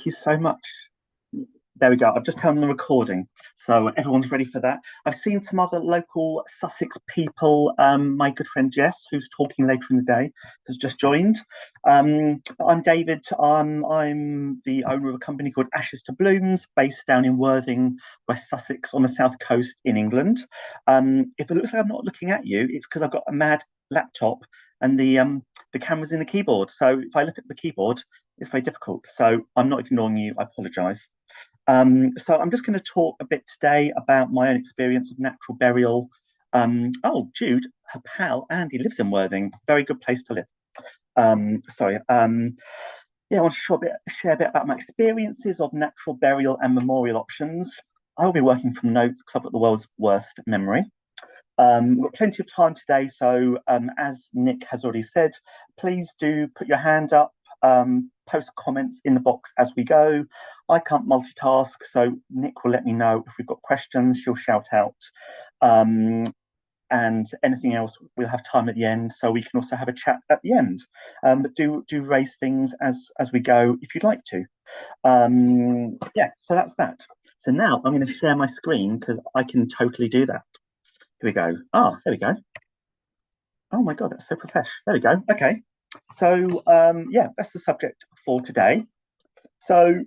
Thank you so much. There we go. I've just turned on the recording, so everyone's ready for that. I've seen some other local Sussex people. My good friend Jess, who's talking later in the day, has just joined. I'm David. I'm the owner of a company called Ashes to Blooms, based down in Worthing, West Sussex, on the south coast in England. If it looks like I'm not looking at you, it's because I've got a mad laptop and the camera's in the keyboard. So if I look at the keyboard, it's very difficult. So I'm not ignoring you. I apologise. So I'm just going to talk a bit today about my own experience of natural burial. Jude, her pal Andy lives in Worthing. Very good place to live. Sorry. Yeah, I want to share a bit about my experiences of natural burial and memorial options. I will be working from notes because I've got the world's worst memory. We've got plenty of time today, so as Nick has already said, please do put your hand up, post comments in the box as we go. I can't multitask, so Nick will let me know if we've got questions. She'll shout out. And anything else, we'll have time at the end, so we can also have a chat at the end. But do raise things as we go if you'd like to. Yeah, so that's that. So now I'm going to share my screen because I can totally do that. Here we go. There we go. Oh my God, that's so professional. There we go. Okay. So yeah, that's the subject for today. So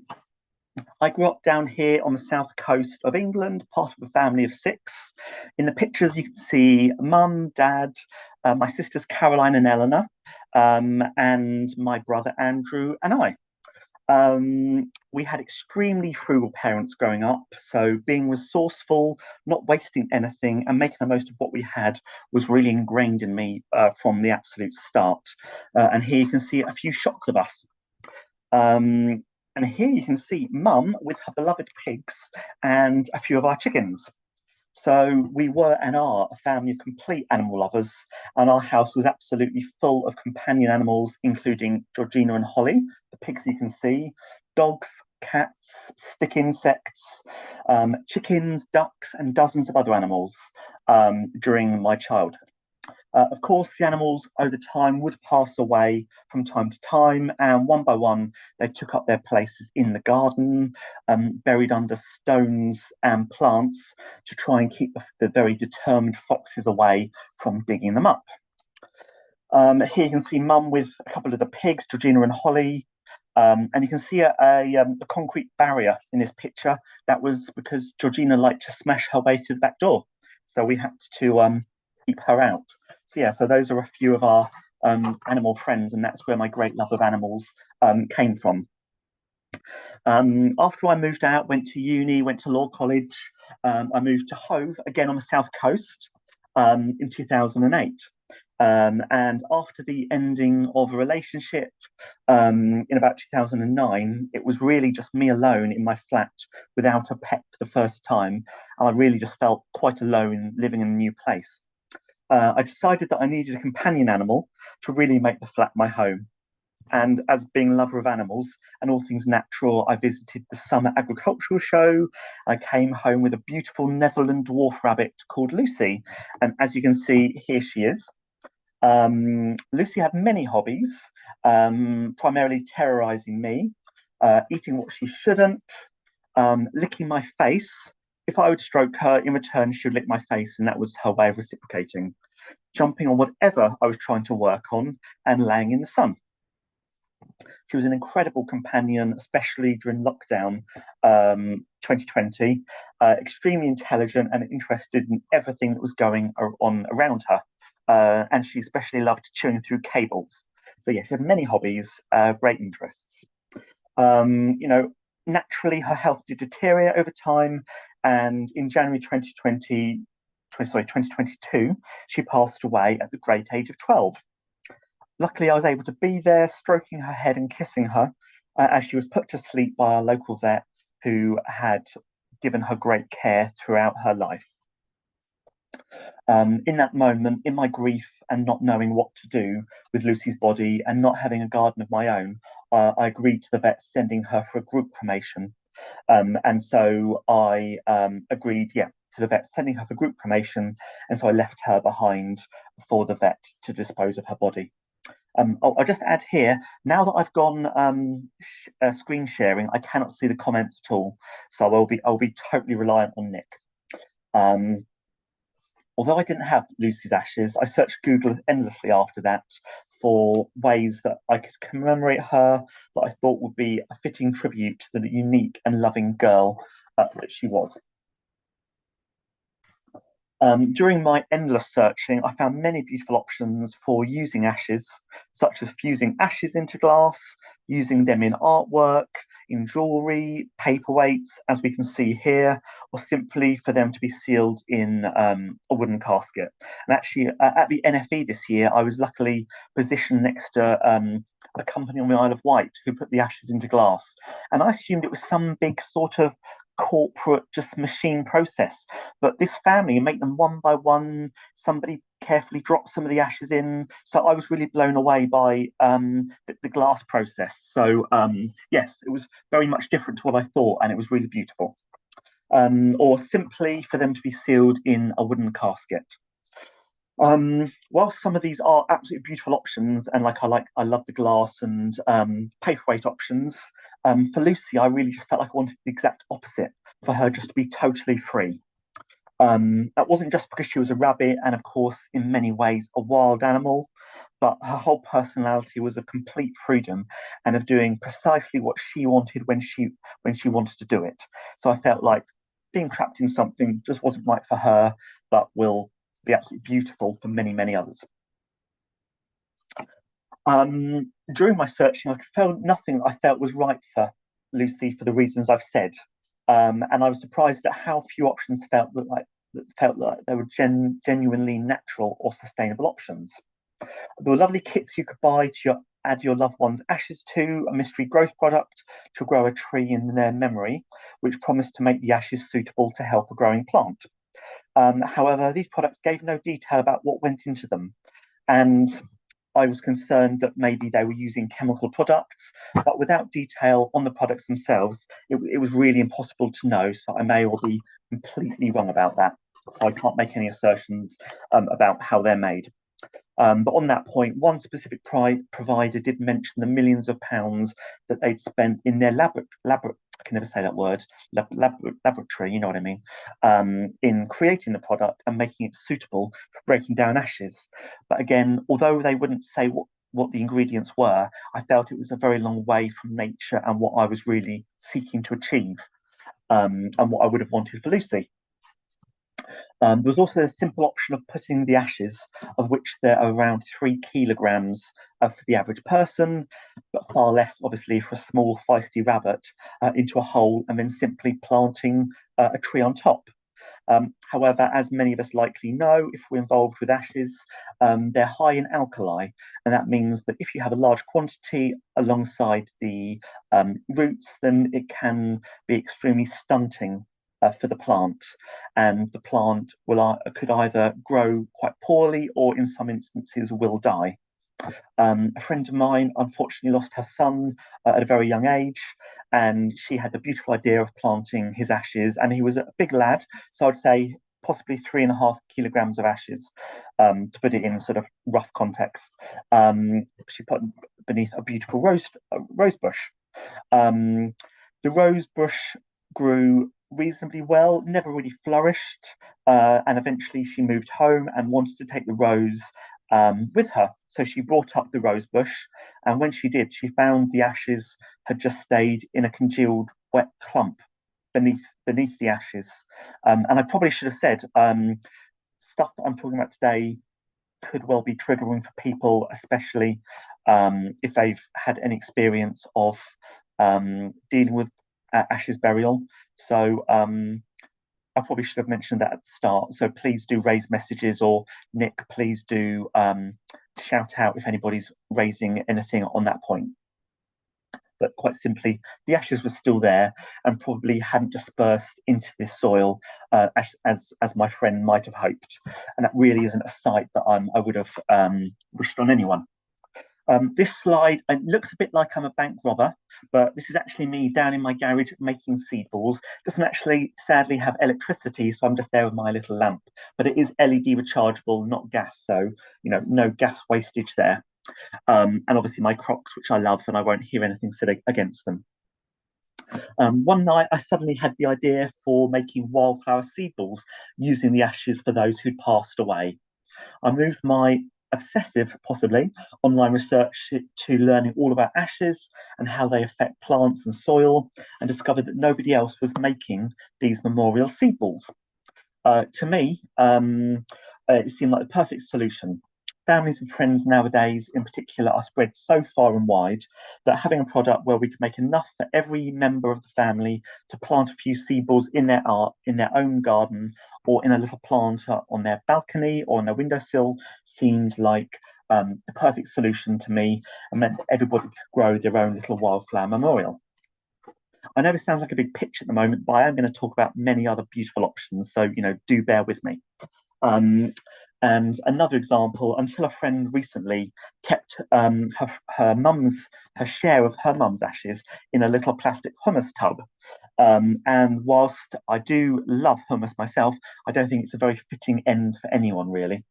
I grew up down here on the south coast of England, part of a family of six. In the pictures, you can see mum, dad, my sisters Caroline and Eleanor, and my brother Andrew and I. We had extremely frugal parents growing up, so being resourceful, not wasting anything, and making the most of what we had was really ingrained in me from the absolute start. And here you can see a few shots of us. And here you can see Mum with her beloved pigs and a few of our chickens. So we were and are a family of complete animal lovers, and our house was absolutely full of companion animals, including Georgina and Holly, the pigs you can see, dogs, cats, stick insects, chickens, ducks, and dozens of other animals during my childhood. Of course, the animals over time would pass away from time to time, and one by one, they took up their places in the garden, buried under stones and plants to try and keep the very determined foxes away from digging them up. Here you can see Mum with a couple of the pigs, Georgina and Holly, and you can see a concrete barrier in this picture. That was because Georgina liked to smash her way through the back door, so we had to keep her out. So yeah, so those are a few of our animal friends, and that's where my great love of animals came from. After I moved out, went to uni, went to law college, I moved to Hove, again on the south coast, in 2008. And after the ending of a relationship in about 2009, it was really just me alone in my flat without a pet for the first time. And I really just felt quite alone living in a new place. I decided that I needed a companion animal to really make the flat my home. And as being a lover of animals and all things natural, I visited the summer agricultural show. I came home with a beautiful Netherland dwarf rabbit called Lucy. And as you can see, here she is. Lucy had many hobbies, primarily terrorizing me, eating what she shouldn't, licking my face. If I would stroke her, in return, she would lick my face, and that was her way of reciprocating. Jumping on whatever I was trying to work on and laying in the sun. She was an incredible companion, especially during lockdown 2020, extremely intelligent and interested in everything that was going on around her. And she especially loved chewing through cables. So yeah, she had many hobbies, great interests. Naturally, her health did deteriorate over time, and in January 2022, she passed away at the great age of 12. Luckily, I was able to be there, stroking her head and kissing her as she was put to sleep by our local vet who had given her great care throughout her life. In that moment, in my grief and not knowing what to do with Lucy's body and not having a garden of my own, I agreed to the vet sending her for a group cremation. And so I agreed, to the vet sending her for group cremation. And so I left her behind for the vet to dispose of her body. I'll just add here, now that I've gone screen sharing, I cannot see the comments at all. So I'll be totally reliant on Nick. Um, Although I didn't have Lucy's ashes, I searched Google endlessly after that for ways that I could commemorate her that I thought would be a fitting tribute to the unique and loving girl that she was. During my endless searching, I found many beautiful options for using ashes, such as fusing ashes into glass, using them in artwork, in jewellery, paperweights, as we can see here, or simply for them to be sealed in a wooden casket. And actually, at the NFE this year, I was luckily positioned next to a company on the Isle of Wight who put the ashes into glass. And I assumed it was some big sort of corporate just machine process, but this family make them one by one. Somebody carefully dropped some of the ashes in, so I was really blown away by the glass process. So yes, it was very much different to what I thought, and it was really beautiful. Or simply for them to be sealed in a wooden casket. While some of these are absolutely beautiful options, and I love the glass and paperweight options. For Lucy, I really just felt like I wanted the exact opposite, for her just to be totally free. That wasn't just because she was a rabbit, and of course, in many ways, a wild animal, but her whole personality was of complete freedom and of doing precisely what she wanted when she wanted to do it. So I felt like being trapped in something just wasn't right for her, but will be absolutely beautiful for many, many others. During my searching, I found nothing I felt was right for Lucy for the reasons I've said, and I was surprised at how few options felt like they were genuinely natural or sustainable options. There were lovely kits you could buy to add your loved one's ashes to, a mystery growth product to grow a tree in their memory, which promised to make the ashes suitable to help a growing plant. However, these products gave no detail about what went into them, and I was concerned that maybe they were using chemical products, but without detail on the products themselves, it was really impossible to know. So I may well be completely wrong about that. So I can't make any assertions about how they're made. But on that point, one specific provider did mention the millions of pounds that they'd spent in their I can never say that word, laboratory, you know what I mean, in creating the product and making it suitable for breaking down ashes. But again, although they wouldn't say what the ingredients were, I felt it was a very long way from nature and what I was really seeking to achieve, and what I would have wanted for Lucy. There was also a simple option of putting the ashes, of which there are around 3 kilograms for the average person, but far less, obviously, for a small, feisty rabbit, into a hole and then simply planting a tree on top. However, as many of us likely know, if we're involved with ashes, they're high in alkali, and that means that if you have a large quantity alongside the roots, then it can be extremely stunting for the plant, and the plant could either grow quite poorly or, in some instances, will die. A friend of mine unfortunately lost her son at a very young age, and she had the beautiful idea of planting his ashes. And he was a big lad, so I'd say possibly 3.5 kilograms of ashes, to put it in sort of rough context. She put beneath a beautiful rose bush. Um, the rose bush grew reasonably well, never really flourished, and eventually she moved home and wanted to take the rose with her. So she brought up the rose bush, and when she did, she found the ashes had just stayed in a congealed wet clump beneath the ashes. And I probably should have said, stuff that I'm talking about today could well be triggering for people, especially if they've had any experience of dealing with ashes burial. So I probably should have mentioned that at the start. So please do raise messages, or Nick, please do shout out if anybody's raising anything on that point. But quite simply, the ashes were still there and probably hadn't dispersed into this soil, as my friend might have hoped. And that really isn't a sight that I would have wished on anyone. This slide, it looks a bit like I'm a bank robber, but this is actually me down in my garage making seed balls. It doesn't actually, sadly, have electricity, so I'm just there with my little lamp. But it is LED rechargeable, not gas, so no gas wastage there. And obviously my crocs, which I love, and I won't hear anything said against them. One night, I suddenly had the idea for making wildflower seed balls using the ashes for those who'd passed away. I moved my obsessive, possibly, online research to learning all about ashes and how they affect plants and soil, and discovered that nobody else was making these memorial seed balls. To me, it seemed like the perfect solution. Families and friends nowadays, in particular, are spread so far and wide that having a product where we can make enough for every member of the family to plant a few seed balls in their art, in their own garden, or in a little planter on their balcony or on their windowsill seemed like the perfect solution to me, and meant that everybody could grow their own little wildflower memorial. I know this sounds like a big pitch at the moment, but I am going to talk about many other beautiful options. So, do bear with me. Um, and another example, until a friend recently kept her share of her mum's ashes in a little plastic hummus tub. And whilst I do love hummus myself, I don't think it's a very fitting end for anyone, really.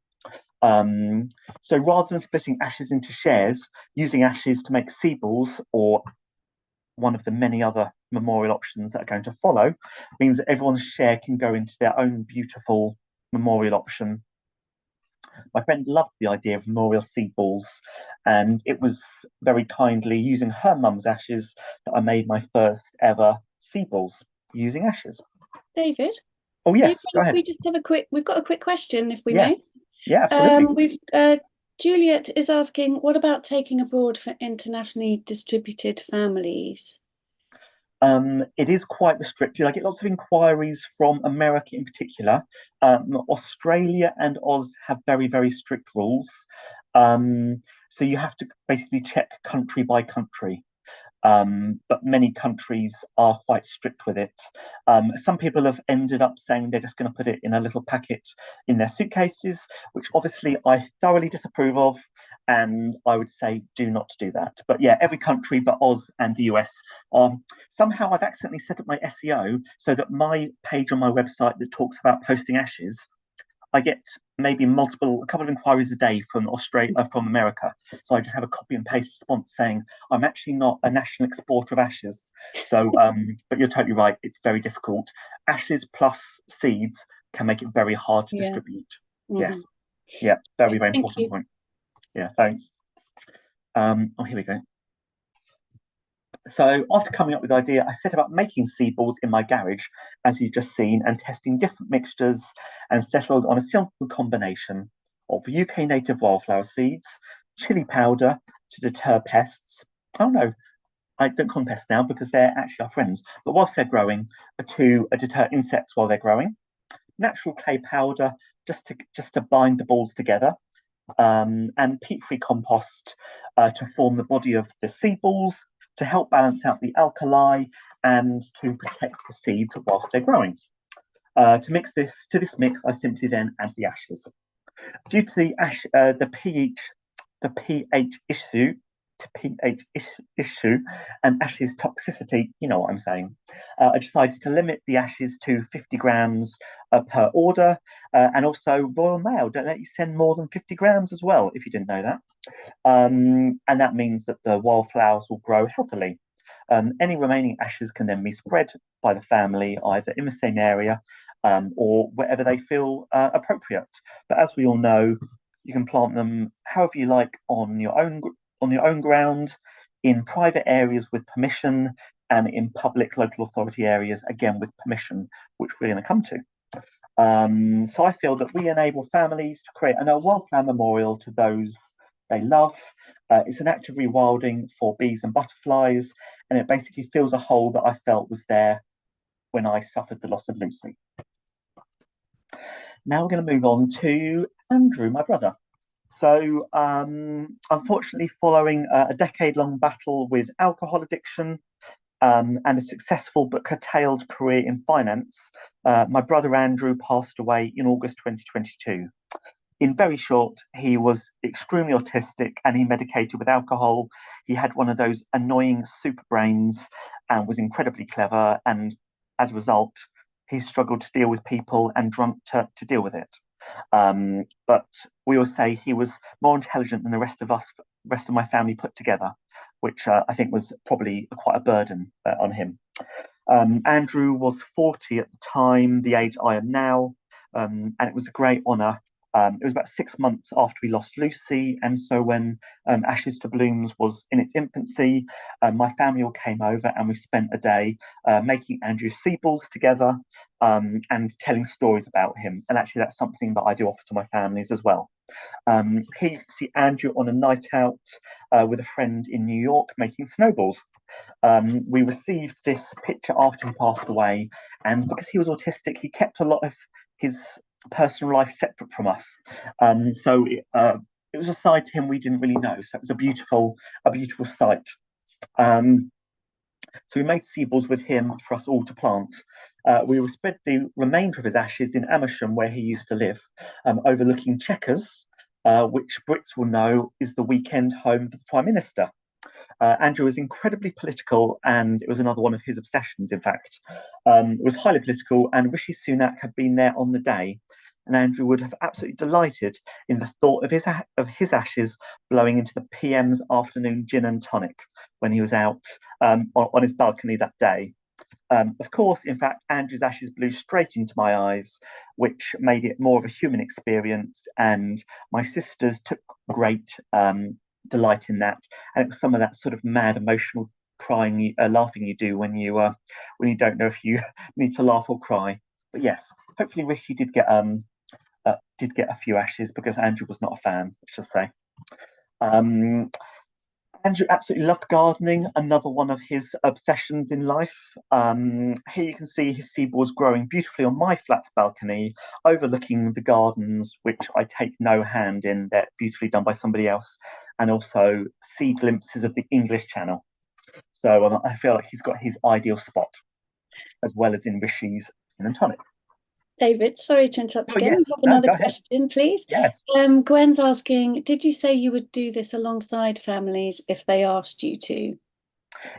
Um, so rather than splitting ashes into shares, using ashes to make seed balls or one of the many other memorial options that are going to follow means that everyone's share can go into their own beautiful memorial option. My friend loved the idea of memorial seed balls, and it was very kindly using her mum's ashes that I made my first ever seed balls using ashes. David, Oh, do you yes, go mind if ahead. we just have we've got a quick question, if we may. Yes, yeah, absolutely. We've Juliet is asking, what about taking abroad for internationally distributed families? It is quite restricted. I get lots of inquiries from America in particular. Australia and Oz have very, very strict rules. So you have to basically check country by country. But many countries are quite strict with it. Some people have ended up saying they're just going to put it in a little packet in their suitcases, which obviously I thoroughly disapprove of, and I would say do not do that. But yeah, every country but Oz and the US. Somehow I've accidentally set up my SEO so that my page on my website that talks about posting ashes, I get maybe a couple of inquiries a day from Australia, from America. So I just have a copy and paste response saying I'm actually not a national exporter of ashes. So, but you're totally right. It's very difficult. Ashes plus seeds can make it very hard to Yeah. distribute. Mhm. Yes. Yeah. Very, very Thank important you. point. Yeah. Thanks. Oh, here we go. So after coming up with the idea, I set about making seed balls in my garage, as you've just seen, and testing different mixtures, and settled on a simple combination of UK native wildflower seeds, chili powder to deter pests. Oh no, I don't call them pests now because they're actually our friends. But whilst they're growing, to deter insects while they're growing, natural clay powder just to bind the balls together, and peat-free compost to form the body of the seed balls to help balance out the alkali and to protect the seeds whilst they're growing. To this mix, I simply then add the ashes. Due to the pH issue, issue and ashes toxicity, you know what I'm saying. I decided to limit the ashes to 50 grams per order, and also Royal Mail don't let you send more than 50 grams as well, if you didn't know that. And that means that the wildflowers will grow healthily. Any remaining ashes can then be spread by the family either in the same area, or wherever they feel appropriate. But as we all know, you can plant them however you like on your own ground, in private areas with permission, and in public local authority areas again with permission, which we're going to come to. So I feel that we enable families to create a wildflower memorial to those they love. It's an act of rewilding for bees and butterflies, and it basically fills a hole that I felt was there when I suffered the loss of Lucy. Now we're going to move on to Andrew, my brother. So, unfortunately, following a decade-long battle with alcohol addiction, and a successful but curtailed career in finance, my brother Andrew passed away in August 2022. In very short, he was extremely autistic and he medicated with alcohol. He had one of those annoying super brains and was incredibly clever. And as a result, he struggled to deal with people and drunk to deal with it. But we always say he was more intelligent than the rest of us rest of my family put together, which I think was probably quite a burden on him. Andrew was 40 at the time, the age I am now, and it was a great honour. It was about 6 months after we lost Lucy, and so when Ashes to Blooms was in its infancy, my family all came over and we spent a day making Andrew sea balls together and telling stories about him. And actually, that's something that I do offer to my families as well. Here you can see Andrew on a night out with a friend in New York making snowballs. We received this picture after he passed away, and because he was autistic, he kept a lot of his personal life separate from us. So it was a side to him we didn't really know. So it was a beautiful sight. So we made sea balls with him for us all to plant. We will spread the remainder of his ashes in Amersham, where he used to live, overlooking Chequers, which Brits will know is the weekend home of the Prime Minister. Andrew was incredibly political, and it was another one of his obsessions, in fact. It was highly political, and Rishi Sunak had been there on the day. And Andrew would have absolutely delighted in the thought of his ashes blowing into the PM's afternoon gin and tonic when he was out on his balcony that day. Of course, in fact, Andrew's ashes blew straight into my eyes, which made it more of a human experience. And my sisters took great delight in that. And it was some of that sort of mad, emotional crying, laughing you do when you don't know if you need to laugh or cry. But yes, hopefully, Rishi did get a few ashes because Andrew was not a fan, let's just say. Andrew absolutely loved gardening, another one of his obsessions in life. Here you can see his sea balls growing beautifully on my flat's balcony, overlooking the gardens, which I take no hand in. They're beautifully done by somebody else, and also see glimpses of the English Channel. So I feel like he's got his ideal spot, as well as in Rishi's gin and tonic. David, sorry to interrupt Oh, again. yes. We have No, another go ahead. question, please. Yes. Gwen's asking, did you say you would do this alongside families if they asked you to?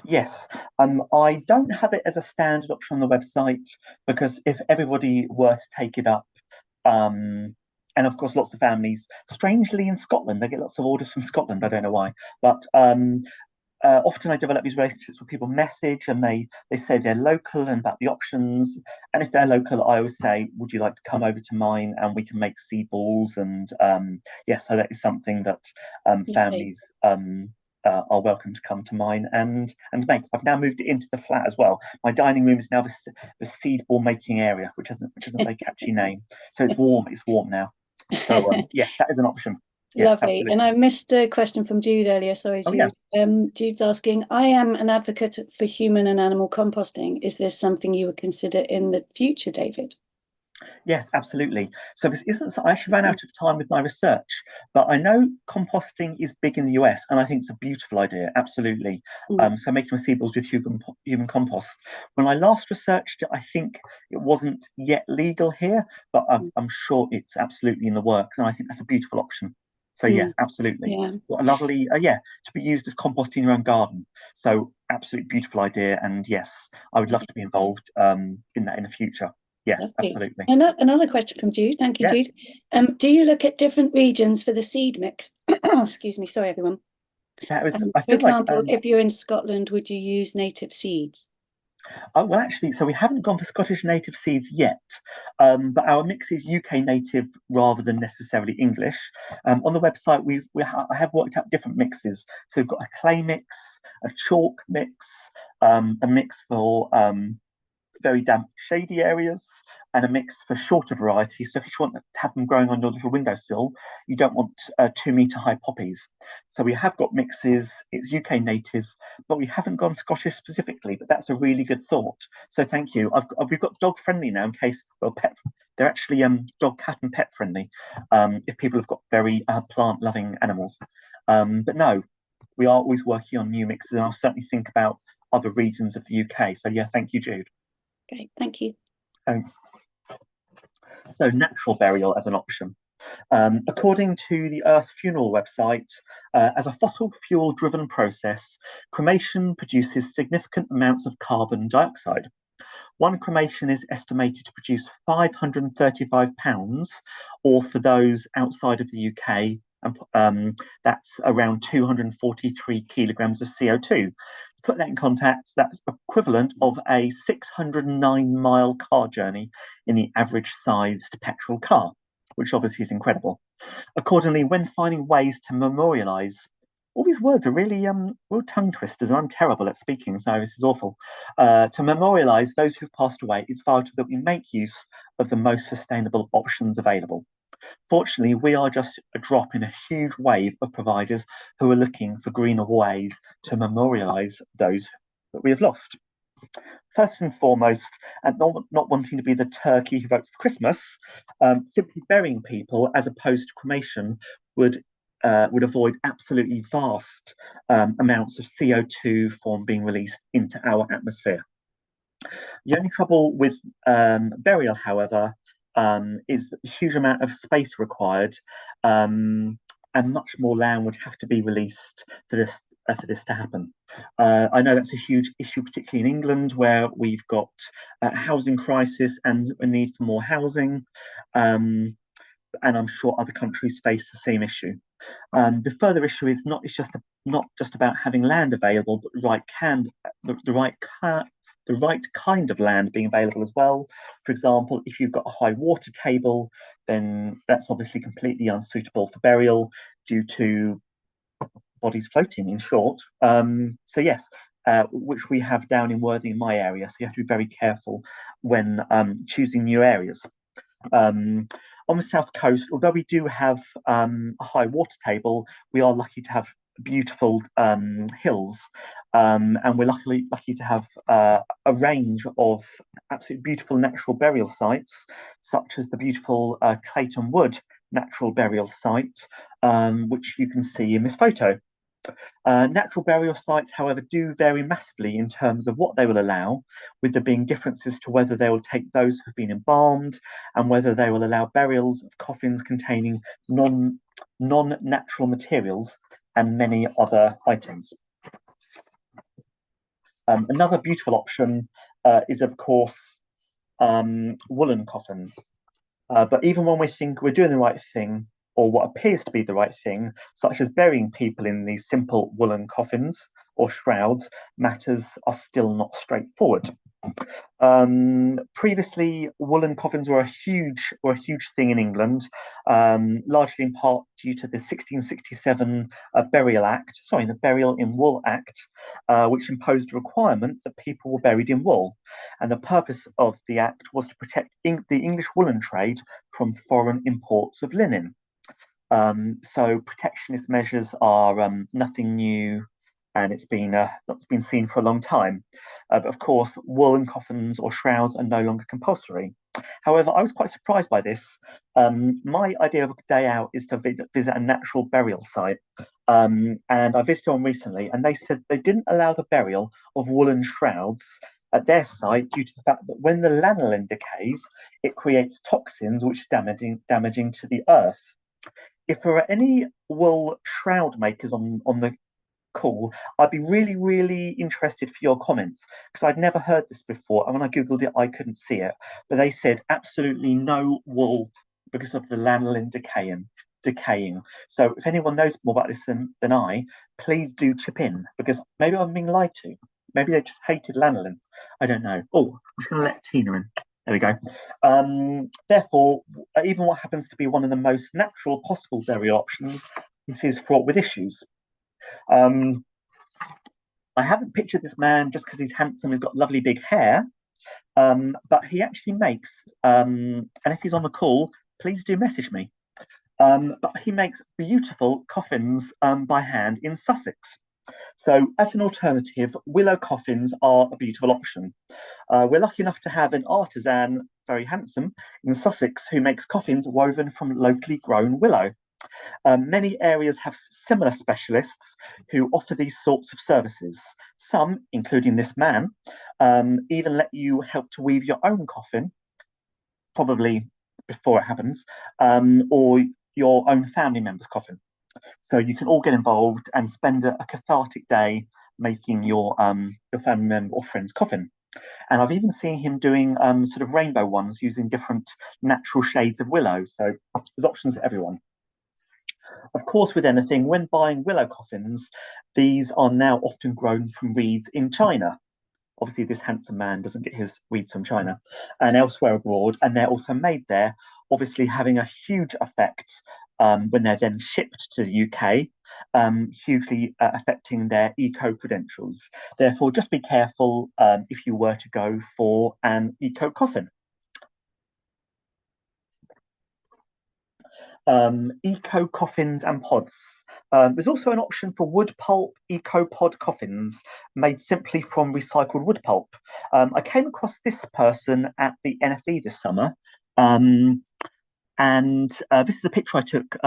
Yes, I don't have it as a standard option on the website because if everybody were to take it up, and of course, lots of families, strangely in Scotland, they get lots of orders from Scotland. I don't know why, but often I develop these relationships with people message and they say they're local and about the options. And if they're local, I always say, would you like to come over to mine and we can make sea balls? And yes, so that is something that families are welcome to come to mine and make. I've now moved it into the flat as well. My dining room is now the seed ball making area, which isn't a very catchy name. So it's warm. It's warm now. So yes, that is an option. Yes, Lovely. absolutely. And I missed a question from Jude earlier. Sorry, Oh yeah. Jude. Jude's asking, I am an advocate for human and animal composting. Is this something you would consider in the future, David? Yes, absolutely. So this isn't. I actually ran out of time with my research, but I know composting is big in the US, and I think it's a beautiful idea. Absolutely. Mm. So making receivables with human compost. When I last researched it, I think it wasn't yet legal here, but I'm sure it's absolutely in the works, and I think that's a beautiful option. So yes, Mm. absolutely. Yeah. What a lovely, yeah, to be used as compost in your own garden. So absolutely beautiful idea, and yes, I would love to be involved in that in the future. Yes, Lovely. absolutely. Another question from Jude. Thank you, Yes, Jude. Do you look at different regions for the seed mix? Excuse me. Sorry, everyone. that was. I For feel like. example, if you're in Scotland, would you use native seeds? Oh, well, actually, so we haven't gone for Scottish native seeds yet, but our mix is UK native rather than necessarily English. On the website, I have worked out different mixes. So we've got a clay mix, a chalk mix, a mix for very damp, shady areas, and a mix for shorter varieties. So if you want to have them growing on your little windowsill, you don't want 2 meter high poppies. So we have got mixes. It's UK natives, but we haven't gone Scottish specifically. But that's a really good thought. So thank you. We've got dog friendly now in case pet. They're actually dog, cat, and pet friendly. If people have got very plant loving animals, but no, we are always working on new mixes, and I'll certainly think about other regions of the UK. So yeah, thank you, Jude. Great, thank you. Thanks. So natural burial as an option. According to the Earth Funeral website, as a fossil fuel driven process, cremation produces significant amounts of carbon dioxide. One cremation is estimated to produce 535 pounds, or for those outside of the UK, and that's around 243 kilograms of CO2. To put that in context, that's equivalent of a 609-mile car journey in the average-sized petrol car, which obviously is incredible. Accordingly, when finding ways to memorialise, all these words are really real tongue twisters, and I'm terrible at speaking, so this is awful. To memorialise those who've passed away, it's vital that we make use of the most sustainable options available. Fortunately, we are just a drop in a huge wave of providers who are looking for greener ways to memorialise those that we have lost. First and foremost, and not wanting to be the turkey who votes for Christmas, simply burying people as opposed to cremation would avoid absolutely vast amounts of CO2 from being released into our atmosphere. The only trouble with burial, however, is the huge amount of space required, and much more land would have to be released for this to happen. I know that's a huge issue, particularly in England, where we've got a housing crisis and a need for more housing, and I'm sure other countries face the same issue. The further issue is not just about having land available, but the right kind of land being available as well. For example, if you've got a high water table, then that's obviously completely unsuitable for burial due to bodies floating, in short. So yes, which we have down in Worthing in my area. So you have to be very careful when choosing new areas. On the south coast, although we do have a high water table, we are lucky to have beautiful hills, and we're lucky to have a range of absolutely beautiful natural burial sites, such as the beautiful Clayton Wood natural burial site, which you can see in this photo. Natural burial sites, however, do vary massively in terms of what they will allow, with there being differences to whether they will take those who've been embalmed and whether they will allow burials of coffins containing non-natural materials and many other items. Another beautiful option is, of course, woolen coffins. But even when we think we're doing the right thing, or what appears to be the right thing, such as burying people in these simple woolen coffins or shrouds, matters are still not straightforward. Previously, woolen coffins were a huge thing in England, largely in part due to the 1667 the Burial in Wool Act, which imposed a requirement that people were buried in wool. And the purpose of the act was to protect the English woolen trade from foreign imports of linen. So protectionist measures are nothing new, and it's been seen for a long time. But of course, woolen coffins or shrouds are no longer compulsory. However, I was quite surprised by this. My idea of a day out is to visit a natural burial site, and I visited one recently, and they said they didn't allow the burial of woolen shrouds at their site due to the fact that when the lanolin decays, it creates toxins which is damaging to the earth. If there are any wool shroud makers on the call, I'd be really, really interested for your comments because I'd never heard this before. And when I Googled it, I couldn't see it. But they said absolutely no wool because of the lanolin decaying. So if anyone knows more about this than I, please do chip in because maybe I'm being lied to. Maybe they just hated lanolin. I don't know. Oh, I'm just going to let Tina in. There we go. Therefore, even what happens to be one of the most natural possible burial options, this is fraught with issues. I haven't pictured this man just because he's handsome, he's got lovely big hair, but he actually makes, and if he's on the call, please do message me. But he makes beautiful coffins by hand in Sussex. So, as an alternative, willow coffins are a beautiful option. We're lucky enough to have an artisan, very handsome, in Sussex who makes coffins woven from locally grown willow. Many areas have similar specialists who offer these sorts of services. Some, including this man, even let you help to weave your own coffin, probably before it happens, or your own family member's coffin. So you can all get involved and spend a cathartic day making your family member or friend's coffin. And I've even seen him doing sort of rainbow ones using different natural shades of willow. So there's options for everyone. Of course, with anything, when buying willow coffins, these are now often grown from reeds in China. Obviously, this handsome man doesn't get his weeds from China and elsewhere abroad, and they're also made there, obviously having a huge effect when they're then shipped to the UK, hugely affecting their eco credentials. Therefore, just be careful if you were to go for an eco coffin. Eco coffins and pods. There's also an option for wood pulp eco pod coffins made simply from recycled wood pulp. I came across this person at the NFE this summer. Um, and this is a picture I took,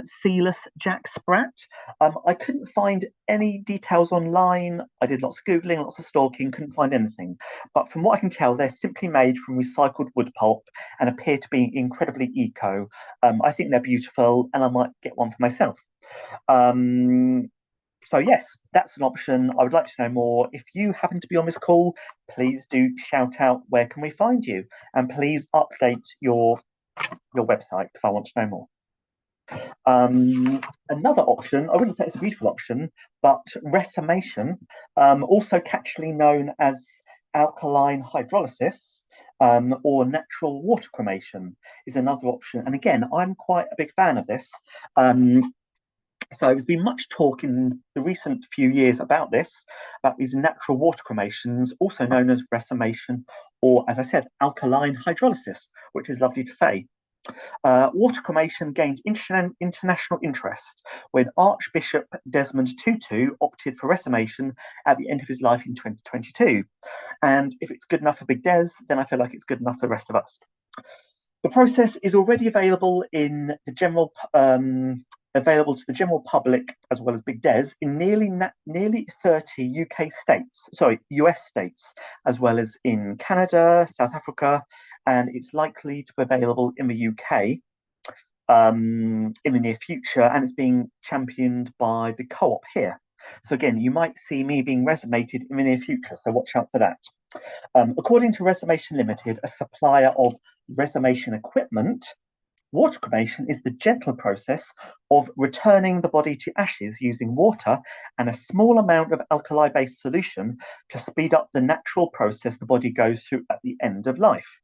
Sealess Jack Sprat. I couldn't find any details online. I did lots of Googling, lots of stalking, couldn't find anything. But from what I can tell, they're simply made from recycled wood pulp and appear to be incredibly eco. I think they're beautiful and I might get one for myself. Um, so yes, that's an option. I would like to know more. If you happen to be on this call, please do shout out where can we find you, and please update your website because I want to know more. Another option, I wouldn't say it's a beautiful option, but resummation, also catchily known as alkaline hydrolysis or natural water cremation, is another option. And again, I'm quite a big fan of this. So there's been much talk in the recent few years about this, about these natural water cremations, also known as resummation, or as I said, alkaline hydrolysis, which is lovely to say. Water cremation gained international interest when Archbishop Desmond Tutu opted for resummation at the end of his life in 2022. And if it's good enough for Big Des, then I feel like it's good enough for the rest of us. The process is already available in the general available to the general public as well as Big Des in nearly 30 UK states, sorry, US states, as well as in Canada, South Africa, and it's likely to be available in the UK in the near future, and it's being championed by the co-op here. So again, you might see me being resumated in the near future, so watch out for that. According to Resummation Limited, a supplier of resummation equipment, water cremation is the gentle process of returning the body to ashes using water and a small amount of alkali-based solution to speed up the natural process the body goes through at the end of life.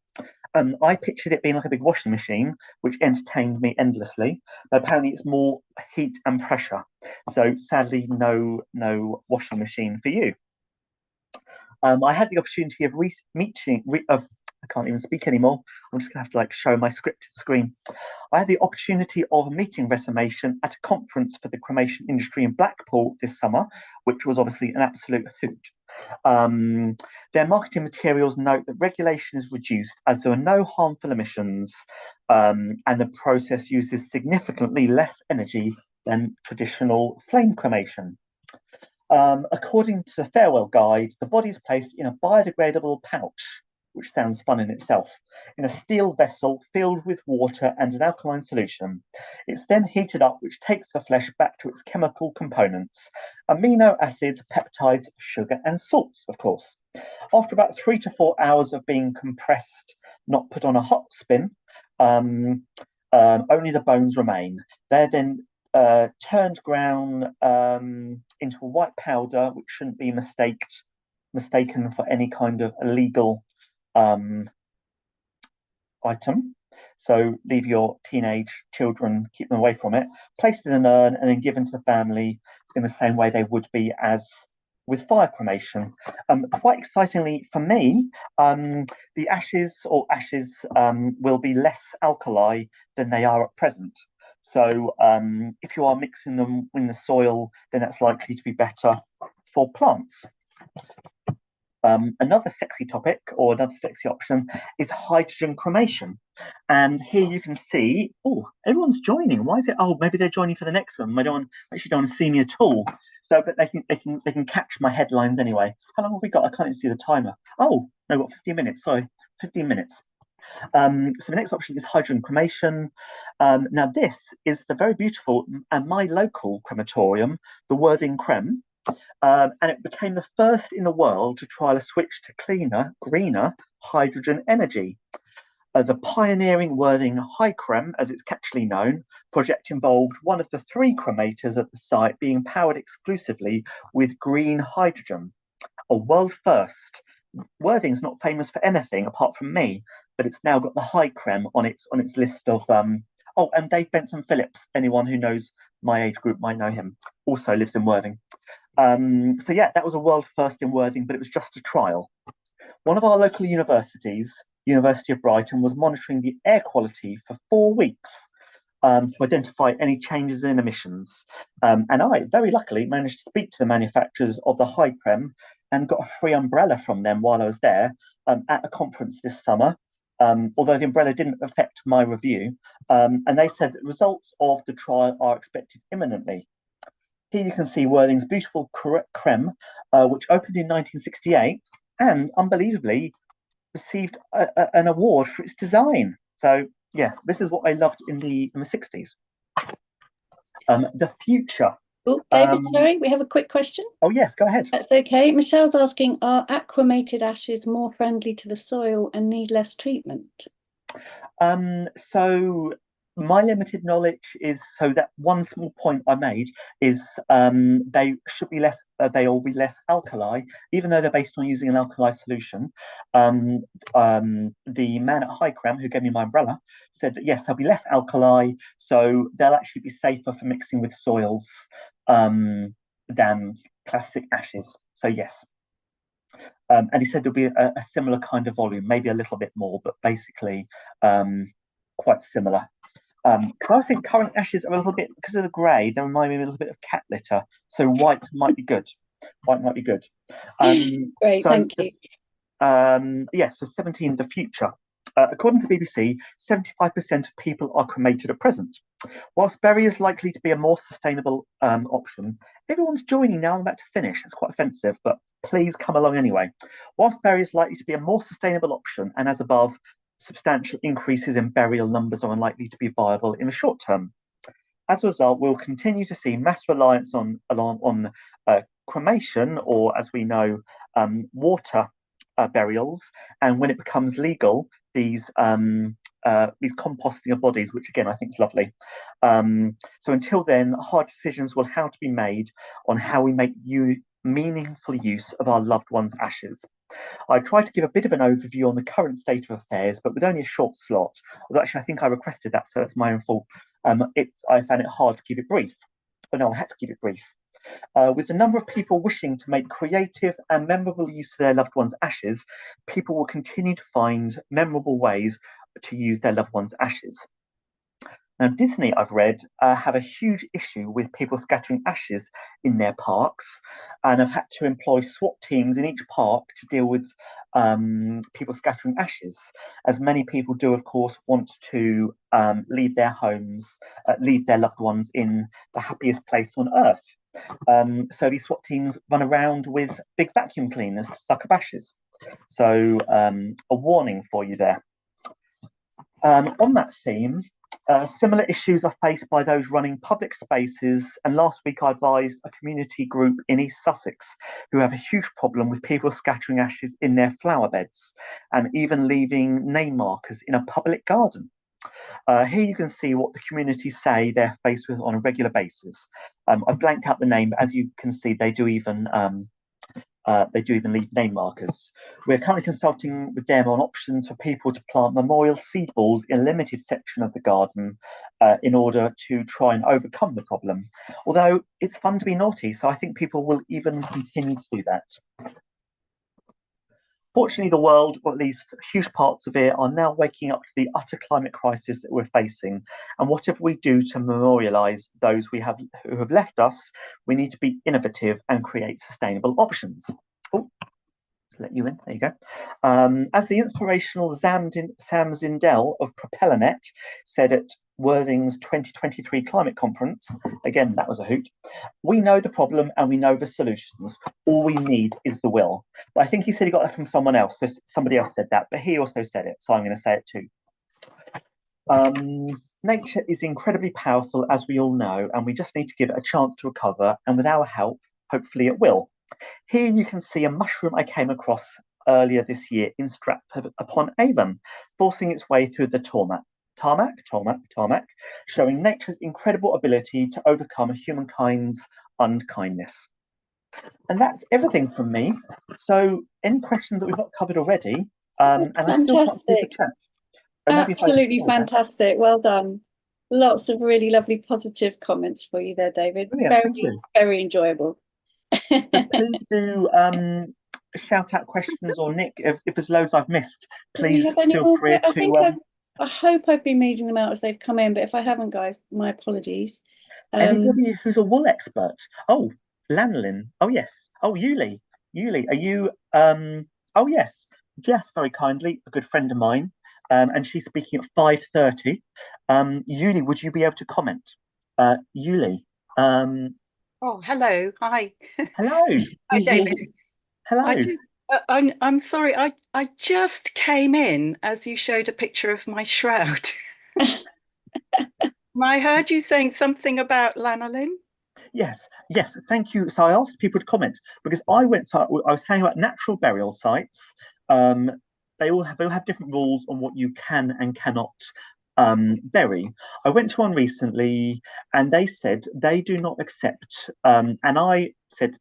I pictured it being like a big washing machine, which entertained me endlessly, but apparently it's more heat and pressure. So sadly, no washing machine for you. I had the opportunity of I can't even speak anymore. I'm just gonna have to like show my script to the screen. I had the opportunity of meeting Resummation at a conference for the cremation industry in Blackpool this summer, which was obviously an absolute hoot. Their marketing materials note that regulation is reduced as there are no harmful emissions, and the process uses significantly less energy than traditional flame cremation. According to the farewell guide, the body is placed in a biodegradable pouch, which sounds fun in itself, in a steel vessel filled with water and an alkaline solution. It's then heated up, which takes the flesh back to its chemical components: amino acids, peptides, sugar, and salts, of course. After about 3 to 4 hours of being compressed, not put on a hot spin, only the bones remain. They're then turned ground into a white powder, which shouldn't be mistaken for any kind of illegal item. So leave your teenage children, keep them away from it, placed in an urn and then given to the family in the same way they would be as with fire cremation. Quite excitingly for me, the ashes will be less alkali than they are at present. So if you are mixing them in the soil, then that's likely to be better for plants. Another sexy topic or another sexy option is hydrogen cremation. And here you can see, oh, everyone's joining. Why is it? Oh, maybe they're joining for the next one. They actually don't want to see me at all. So, but they can catch my headlines anyway. How long have we got? I can't even see the timer. Oh, no, we've got 15 minutes. Sorry, 15 minutes. So the next option is hydrogen cremation. Now this is the very beautiful and my local crematorium, the Worthing Crem. And it became the first in the world to trial a switch to cleaner, greener hydrogen energy. The pioneering Worthing High Crem, as it's catchily known, project involved one of the three cremators at the site being powered exclusively with green hydrogen, a world first. Worthing's not famous for anything apart from me, but it's now got the High Crem on its list of Oh, and Dave Benson Phillips. Anyone who knows my age group might know him. Also lives in Worthing. So yeah, that was a world first in Worthing, but it was just a trial. One of our local universities, University of Brighton, was monitoring the air quality for 4 weeks to identify any changes in emissions. And I, very luckily, managed to speak to the manufacturers of the High Prem and got a free umbrella from them while I was there at a conference this summer. Although the umbrella didn't affect my review. And they said that results of the trial are expected imminently. Here you can see Worthing's beautiful creme, which opened in 1968 and unbelievably received an award for its design. So yes, this is what I loved in the 60s. The future. Oh, David, sorry, we have a quick question. Oh yes, go ahead. That's okay. Michelle's asking, are aquamated ashes more friendly to the soil and need less treatment? So my limited knowledge is so that one small point I made is they should be less they will be less alkali, even though they're based on using an alkali solution. The man at Highcram who gave me my umbrella said that yes, they'll be less alkali, so they'll actually be safer for mixing with soils than classic ashes. So yes. And he said there'll be a similar kind of volume, maybe a little bit more, but basically quite similar. Because I think current ashes are a little bit, because of the grey, they remind me a little bit of cat litter. So white might be good. White might be good. Great, thank you. So 17, the future. According to BBC, 75% of people are cremated at present. Whilst bury is likely to be a more sustainable option, everyone's joining now. I'm about to finish. It's quite offensive, but please come along anyway. Whilst bury is likely to be a more sustainable option, and as above, substantial increases in burial numbers are unlikely to be viable in the short term. As a result, we'll continue to see mass reliance on cremation, or as we know, water burials, and when it becomes legal, these composting of bodies, which again I think is lovely. So until then, hard decisions will have to be made on how we make meaningful use of our loved ones' ashes. I tried to give a bit of an overview on the current state of affairs, but with only a short slot. Although actually, I think I requested that, so it's my own fault. I found it hard to keep it brief. But no, I had to keep it brief. With the number of people wishing to make creative and memorable use of their loved ones' ashes, people will continue to find memorable ways to use their loved ones' ashes. Now, Disney, I've read, have a huge issue with people scattering ashes in their parks, and have had to employ SWAT teams in each park to deal with people scattering ashes, as many people do, of course, want to leave their homes, leave their loved ones in the happiest place on earth. So these SWAT teams run around with big vacuum cleaners to suck up ashes. So a warning for you there. On that theme, similar issues are faced by those running public spaces, and last week I advised a community group in East Sussex who have a huge problem with people scattering ashes in their flower beds and even leaving name markers in a public garden. Here you can see what the community say they're faced with on a regular basis. I've blanked out the name, but as you can see, they do even leave name markers. We're currently consulting with them on options for people to plant memorial seed balls in a limited section of the garden in order to try and overcome the problem. Although it's fun to be naughty, so I think people will even continue to do that. Fortunately, the world, or at least huge parts of it, are now waking up to the utter climate crisis that we're facing. And whatever we do to memorialise those who have left us, we need to be innovative and create sustainable options. Oh, let's let you in. There you go. As the inspirational Sam Zindel of PropellerNet said at Worthing's 2023 climate conference, again, that was a hoot, we know the problem and we know the solutions. All we need is the will. But I think he said he got that from someone else. So somebody else said that, but he also said it. So I'm going to say it too. Nature is incredibly powerful, as we all know, and we just need to give it a chance to recover. And with our help, hopefully it will. Here you can see a mushroom I came across earlier this year in Stratford-upon-Avon, forcing its way through the tarmac, showing nature's incredible ability to overcome humankind's unkindness. And that's everything from me. So, any questions that we've not covered already? And I still can't see the Fantastic. chat. Or maybe if I Absolutely pause that. fantastic. Well done. Lots of really lovely positive comments for you there, David. Brilliant, thank Very, you. very enjoyable. So please do shout out questions, or Nick, if there's loads I've missed, Do we please have any feel more? free I to think I hope I've been reading them out as they've come in, but if I haven't, guys, my apologies. anybody who's a wool expert. Oh, lanolin. Oh yes. Oh, Yuli, are you oh yes. Jess, very kindly, a good friend of mine. And she's speaking at 5:30. Yuli, would you be able to comment? Yuli. Oh, hello. Hi. Hello. Hi, David. I Hello. just, I'm sorry. I just came in as you showed a picture of my shroud. And I heard you saying something about lanolin. Yes, yes, thank you. So I asked people to comment because I was saying about natural burial sites. Um, they all have different rules on what you can and cannot bury. I went to one recently, and they said they do not accept. And I said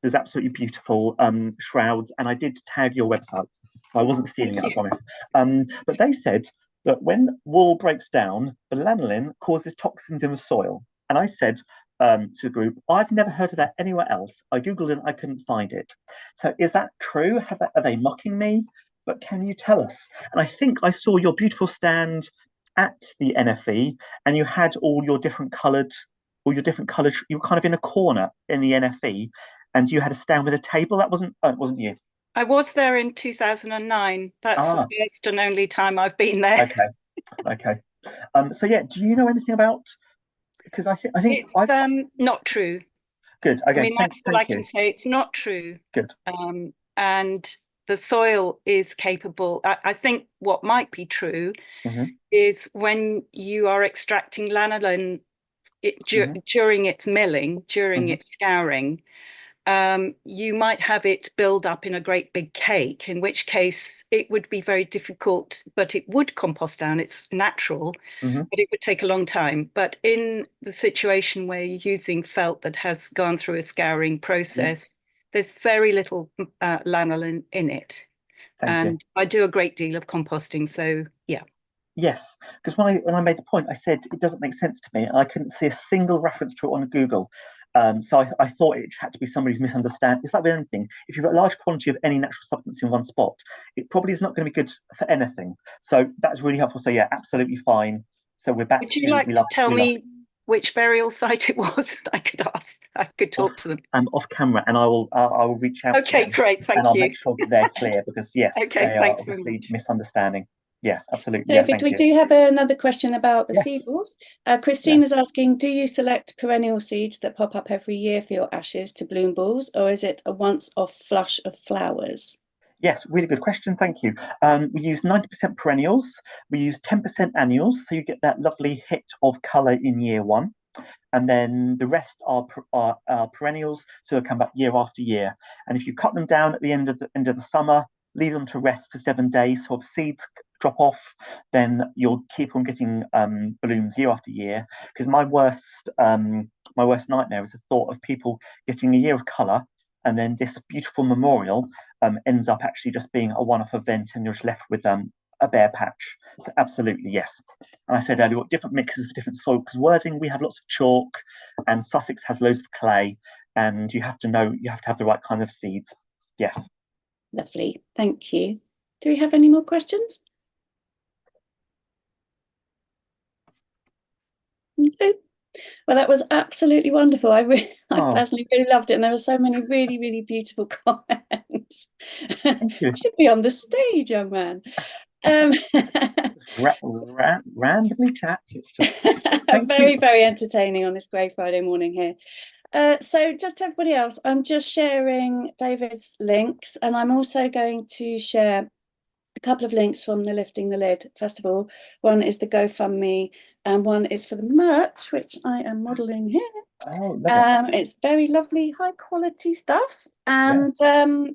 there's absolutely beautiful shrouds, and I did tag your website, so I wasn't stealing it, I promise. But they said that when wool breaks down, the lanolin causes toxins in the soil, and I said to the group, I've never heard of that anywhere else. I googled it, I couldn't find it. So is that true? Are they mocking me? But can you tell us? And I think I saw your beautiful stand at the NFE, and you had all your different coloured. You were kind of in a corner in the NFE, and you had a stand with a table. That wasn't. Oh, it wasn't you. I was there in 2009. That's the Ah, first and only time I've been there. okay, okay. So yeah, do you know anything about? Because I think It's I've not true. good. I Okay, mean, that's all I thank can you. say. It's not true. Good. And the soil is capable. I think what might be true Hmm. is when you are extracting lanolin Hmm. during its milling, during Hmm. its scouring, you might have it build up in a great big cake, in which case it would be very difficult, but it would compost down. It's natural, Hmm. but it would take a long time. But in the situation where you're using felt that has gone through a scouring Yes. process, there's very little lanolin in it. Thank you. And I do a great deal of composting. So, yeah. Yes, because when I made the point, I said it doesn't make sense to me, and I couldn't see a single reference to it on Google. So I thought it had to be somebody's misunderstanding. It's like with anything. If you've got a large quantity of any natural substance in one spot, it probably is not going to be good for anything. So that's really helpful. So yeah, absolutely fine. So we're back Would you to like to tell we love me which burial site it was that I could ask? I could talk off to them. off camera, and I will reach out to Okay, them, great. and Thank I'll you. make sure that they're clear because yes, Okay, they are thanks very obviously much. misunderstanding. Yes, absolutely. Yeah, David, thank we you. do have another question about the seed Yes, balls. Christine is yes. asking, do you select perennial seeds that pop up every year for your ashes to bloom balls, or is it a once-off flush of flowers? Yes, really good question. Thank you. We use 90% perennials. We use 10% annuals, so you get that lovely hit of colour in year one. And then the rest are perennials, so they'll come back year after year. And if you cut them down at the end of the summer, leave them to rest for 7 days, so if seeds drop off, then you'll keep on getting blooms year after year. Because my worst nightmare is the thought of people getting a year of colour, and then this beautiful memorial ends up actually just being a one-off event, and you're just left with a bare patch. So absolutely yes. And I said earlier, what different mixes for different soil, because Worthing we have lots of chalk, and Sussex has loads of clay, and you have to have the right kind of seeds. Yes. Lovely, thank you. Do we have any more questions? No. Well, that was absolutely wonderful. I Oh, personally really loved it, and there were so many really, really beautiful comments. thank you. Should be on the stage, young man. Um, Randomly chat. It's just thank you. very, very entertaining on this great Friday morning here. So just to everybody else, I'm just sharing David's links, and I'm also going to share a couple of links from the Lifting the Lid Festival. One is the GoFundMe, and one is for the merch, which I am modelling here. Oh, love it. It's very lovely, high quality stuff. And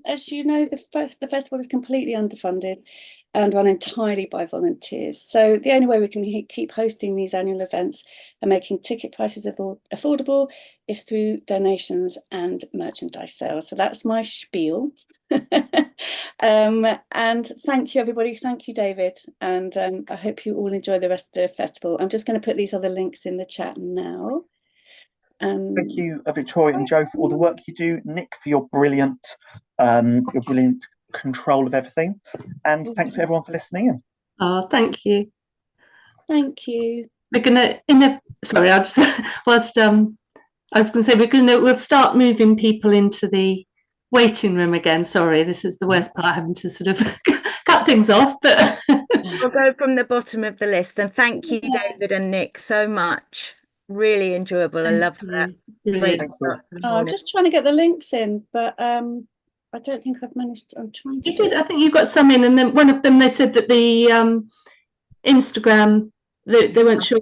as you know, the festival is completely underfunded and run entirely by volunteers. So the only way we can keep hosting these annual events and making ticket prices affordable is through donations and merchandise sales. So that's my spiel. And thank you, everybody. Thank you, David. And I hope you all enjoy the rest of the festival. I'm just going to put these other links in the chat now. Thank you, Victoria and Joe, for all the work you do. Nick, for your brilliant control of everything. And thanks to everyone for listening in. Oh, thank you. Thank you. We're gonna sorry, I just whilst I was gonna say we'll start moving people into the waiting room again. Sorry, this is the worst part, having to sort of cut things off, but we'll go from the bottom of the list. And thank you, David and Nick, so much. Really enjoyable. I love that. Great start to the I'm just trying to get the links in, but I don't think I've managed. I'm trying to. You did. I think you got some in, and then one of them they said that the Instagram they weren't sure.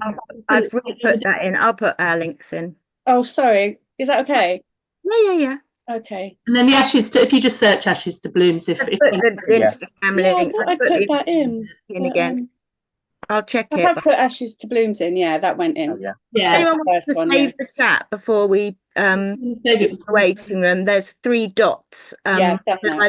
I've really put that in. I'll put our links in. Oh, sorry. Is that okay? Yeah. Okay. And then the Ashes to, if you just search Ashes to Blooms, if put the Instagram link. I put that in again. I'll check it. I have put Ashes to Blooms in. Yeah, that went in. Oh, yeah. Anyone wants to save the chat before we the waiting room? There's 3 dots. Either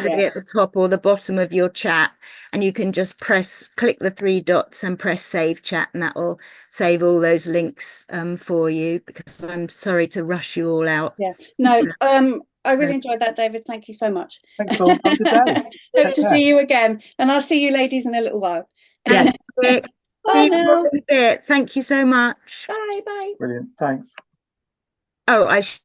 be at the top or the bottom of your chat, and you can just click the 3 dots and press save chat, and that will save all those links for you. Because I'm sorry to rush you all out. Yeah. No. I really enjoyed that, David. Thank you so much. Thanks all. Have a good day. Hope to see you again, and I'll see you ladies in a little while. Yeah. Bye now. Thank you so much. Bye. Brilliant. Thanks. Oh, I